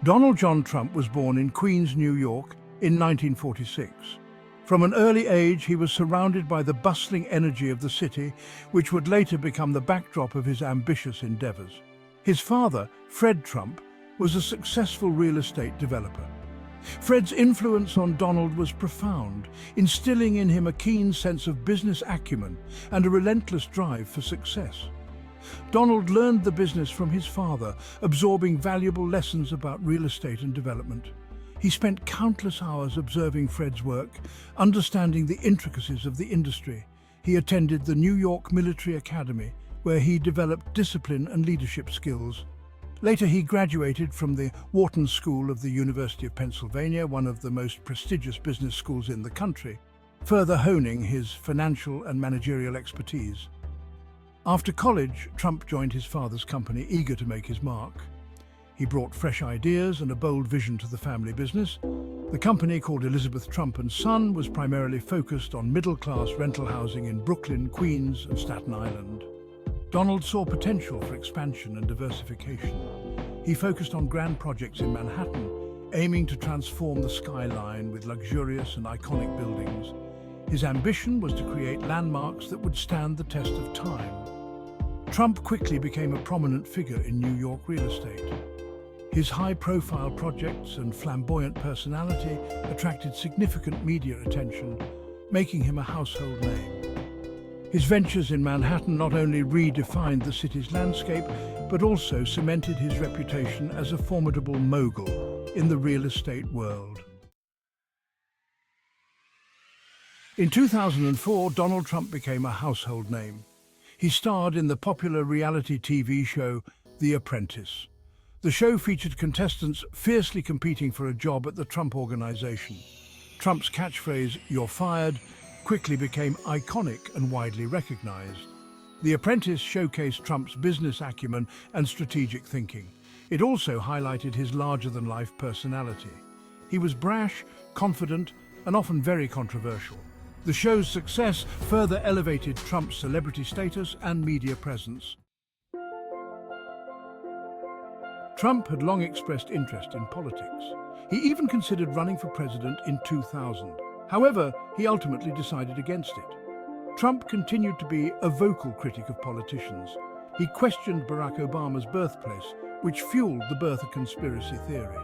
Donald John Trump was born in Queens, New York in 1946. From an early age, he was surrounded by the bustling energy of the city, which would later become the backdrop of his ambitious endeavors. His father, Fred Trump, was a successful real estate developer. Fred's influence on Donald was profound, instilling in him a keen sense of business acumen and a relentless drive for success. Donald learned the business from his father, absorbing valuable lessons about real estate and development. He spent countless hours observing Fred's work, understanding the intricacies of the industry. He attended the New York Military Academy, where he developed discipline and leadership skills. Later, he graduated from the Wharton School of the University of Pennsylvania, one of the most prestigious business schools in the country, further honing his financial and managerial expertise. After college, Trump joined his father's company, eager to make his mark. He brought fresh ideas and a bold vision to the family business. The company, called Elizabeth Trump & Son, was primarily focused on middle-class rental housing in Brooklyn, Queens, and Staten Island. Donald saw potential for expansion and diversification. He focused on grand projects in Manhattan, aiming to transform the skyline with luxurious and iconic buildings. His ambition was to create landmarks that would stand the test of time. Trump quickly became a prominent figure in New York real estate. His high-profile projects and flamboyant personality attracted significant media attention, making him a household name. His ventures in Manhattan not only redefined the city's landscape, but also cemented his reputation as a formidable mogul in the real estate world. In 2004, Donald Trump became a household name. He starred in the popular reality TV show, The Apprentice. The show featured contestants fiercely competing for a job at the Trump Organization. Trump's catchphrase, "You're fired," quickly became iconic and widely recognized. The Apprentice showcased Trump's business acumen and strategic thinking. It also highlighted his larger-than-life personality. He was brash, confident, and often very controversial. The show's success further elevated Trump's celebrity status and media presence. Trump had long expressed interest in politics. He even considered running for president in 2000. However, he ultimately decided against it. Trump continued to be a vocal critic of politicians. He questioned Barack Obama's birthplace, which fueled the birth of conspiracy theory.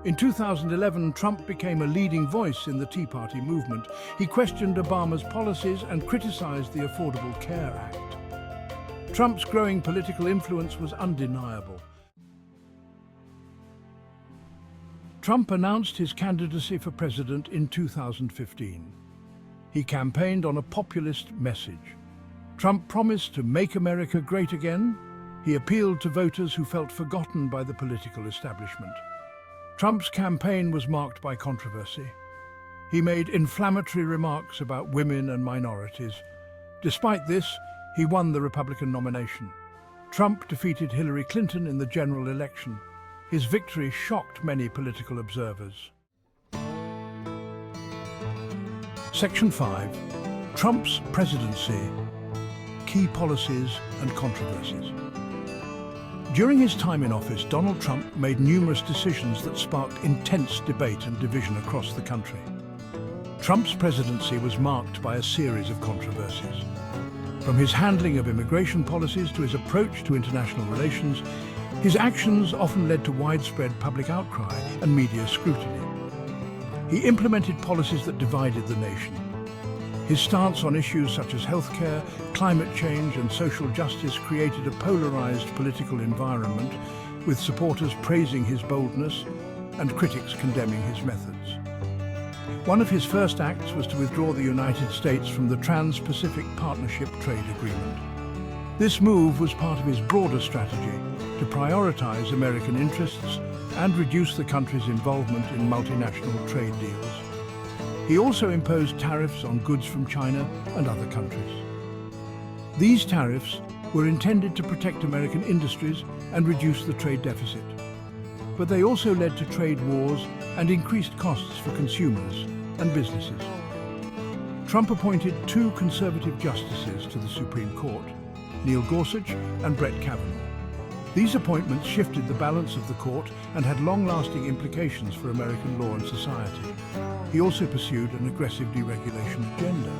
In 2011, Trump became a leading voice in the Tea Party movement. He questioned Obama's policies and criticized the Affordable Care Act. Trump's growing political influence was undeniable. Trump announced his candidacy for president in 2015. He campaigned on a populist message. Trump promised to make America great again. He appealed to voters who felt forgotten by the political establishment. Trump's campaign was marked by controversy. He made inflammatory remarks about women and minorities. Despite this, he won the Republican nomination. Trump defeated Hillary Clinton in the general election. His victory shocked many political observers. Section 5. Trump's presidency, key policies and controversies. During his time in office, Donald Trump made numerous decisions that sparked intense debate and division across the country. Trump's presidency was marked by a series of controversies. From his handling of immigration policies to his approach to international relations, his actions often led to widespread public outcry and media scrutiny. He implemented policies that divided the nation. His stance on issues such as healthcare, climate change, and social justice created a polarized political environment, with supporters praising his boldness and critics condemning his methods. One of his first acts was to withdraw the United States from the Trans-Pacific Partnership Trade Agreement. This move was part of his broader strategy to prioritize American interests and reduce the country's involvement in multinational trade deals. He also imposed tariffs on goods from China and other countries. These tariffs were intended to protect American industries and reduce the trade deficit. But they also led to trade wars and increased costs for consumers and businesses. Trump appointed two conservative justices to the Supreme Court, Neil Gorsuch and Brett Kavanaugh. These appointments shifted the balance of the court and had long-lasting implications for American law and society. He also pursued an aggressive deregulation agenda.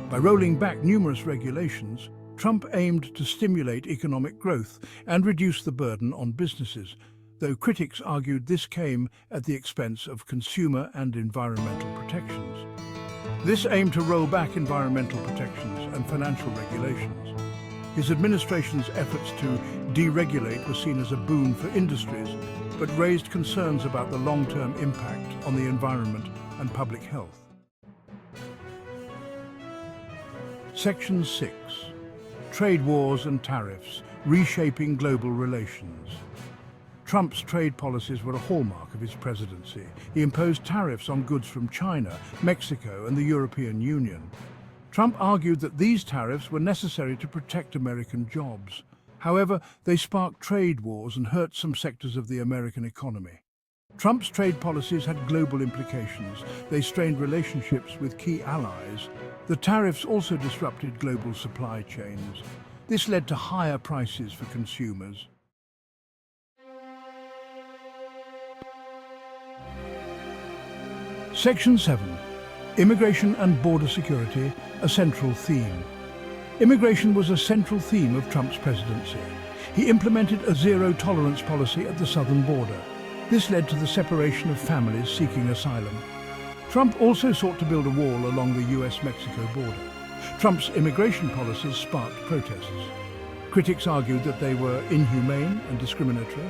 By rolling back numerous regulations, Trump aimed to stimulate economic growth and reduce the burden on businesses, though critics argued this came at the expense of consumer and environmental protections. This aimed to roll back environmental protections and financial regulations. His administration's efforts to deregulate were seen as a boon for industries, but raised concerns about the long-term impact on the environment and public health. Section 6. Trade wars and tariffs, reshaping global relations. Trump's trade policies were a hallmark of his presidency. He imposed tariffs on goods from China, Mexico, and the European Union. Trump argued that these tariffs were necessary to protect American jobs. However, they sparked trade wars and hurt some sectors of the American economy. Trump's trade policies had global implications. They strained relationships with key allies. The tariffs also disrupted global supply chains. This led to higher prices for consumers. Section 7. Immigration and border security, a central theme. Immigration was a central theme of Trump's presidency. He implemented a zero-tolerance policy at the southern border. This led to the separation of families seeking asylum. Trump also sought to build a wall along the US-Mexico border. Trump's immigration policies sparked protests. Critics argued that they were inhumane and discriminatory.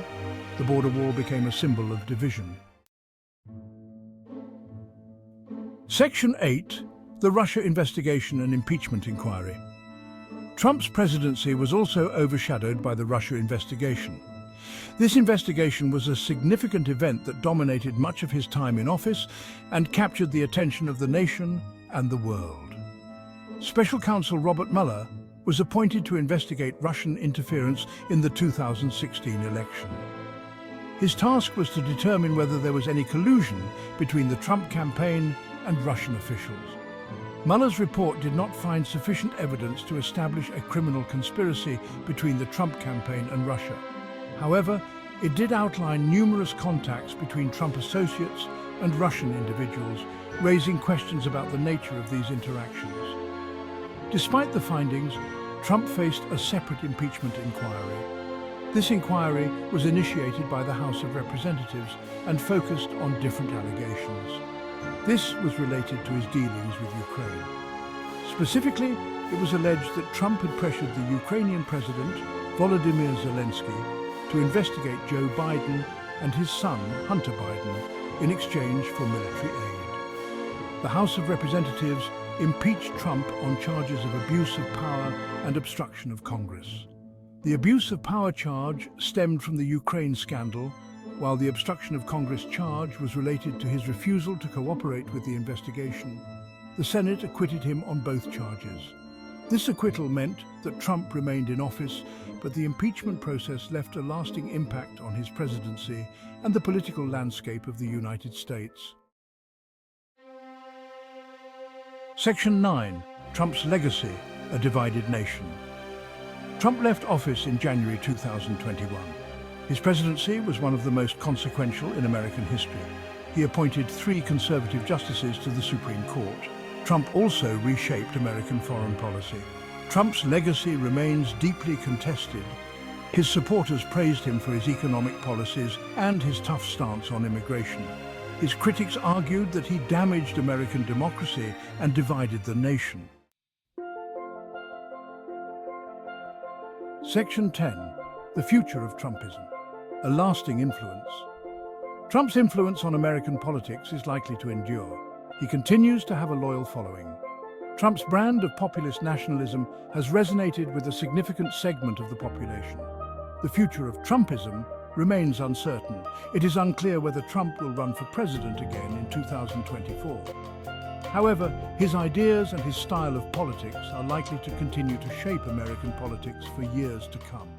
The border wall became a symbol of division. Section 8. The Russia investigation and impeachment inquiry. Trump's presidency was also overshadowed by the Russia investigation. This investigation was a significant event that dominated much of his time in office and captured the attention of the nation and the world. Special counsel Robert Mueller was appointed to investigate Russian interference in the 2016 election. His task was to determine whether there was any collusion between the Trump campaign and Russian officials. Mueller's report did not find sufficient evidence to establish a criminal conspiracy between the Trump campaign and Russia. However, it did outline numerous contacts between Trump associates and Russian individuals, raising questions about the nature of these interactions. Despite the findings, Trump faced a separate impeachment inquiry. This inquiry was initiated by the House of Representatives and focused on different allegations. This was related to his dealings with Ukraine. Specifically, it was alleged that Trump had pressured the Ukrainian President, Volodymyr Zelensky, to investigate Joe Biden and his son, Hunter Biden, in exchange for military aid. The House of Representatives impeached Trump on charges of abuse of power and obstruction of Congress. The abuse of power charge stemmed from the Ukraine scandal, while the obstruction of Congress charge was related to his refusal to cooperate with the investigation. The Senate acquitted him on both charges. This acquittal meant that Trump remained in office, but the impeachment process left a lasting impact on his presidency and the political landscape of the United States. Section 9. Trump's legacy, a divided nation. Trump left office in January 2021. His presidency was one of the most consequential in American history. He appointed 3 conservative justices to the Supreme Court. Trump also reshaped American foreign policy. Trump's legacy remains deeply contested. His supporters praised him for his economic policies and his tough stance on immigration. His critics argued that he damaged American democracy and divided the nation. Section 10. The future of Trumpism. A lasting influence. Trump's influence on American politics is likely to endure. He continues to have a loyal following. Trump's brand of populist nationalism has resonated with a significant segment of the population. The future of Trumpism remains uncertain. It is unclear whether Trump will run for president again in 2024. However, his ideas and his style of politics are likely to continue to shape American politics for years to come.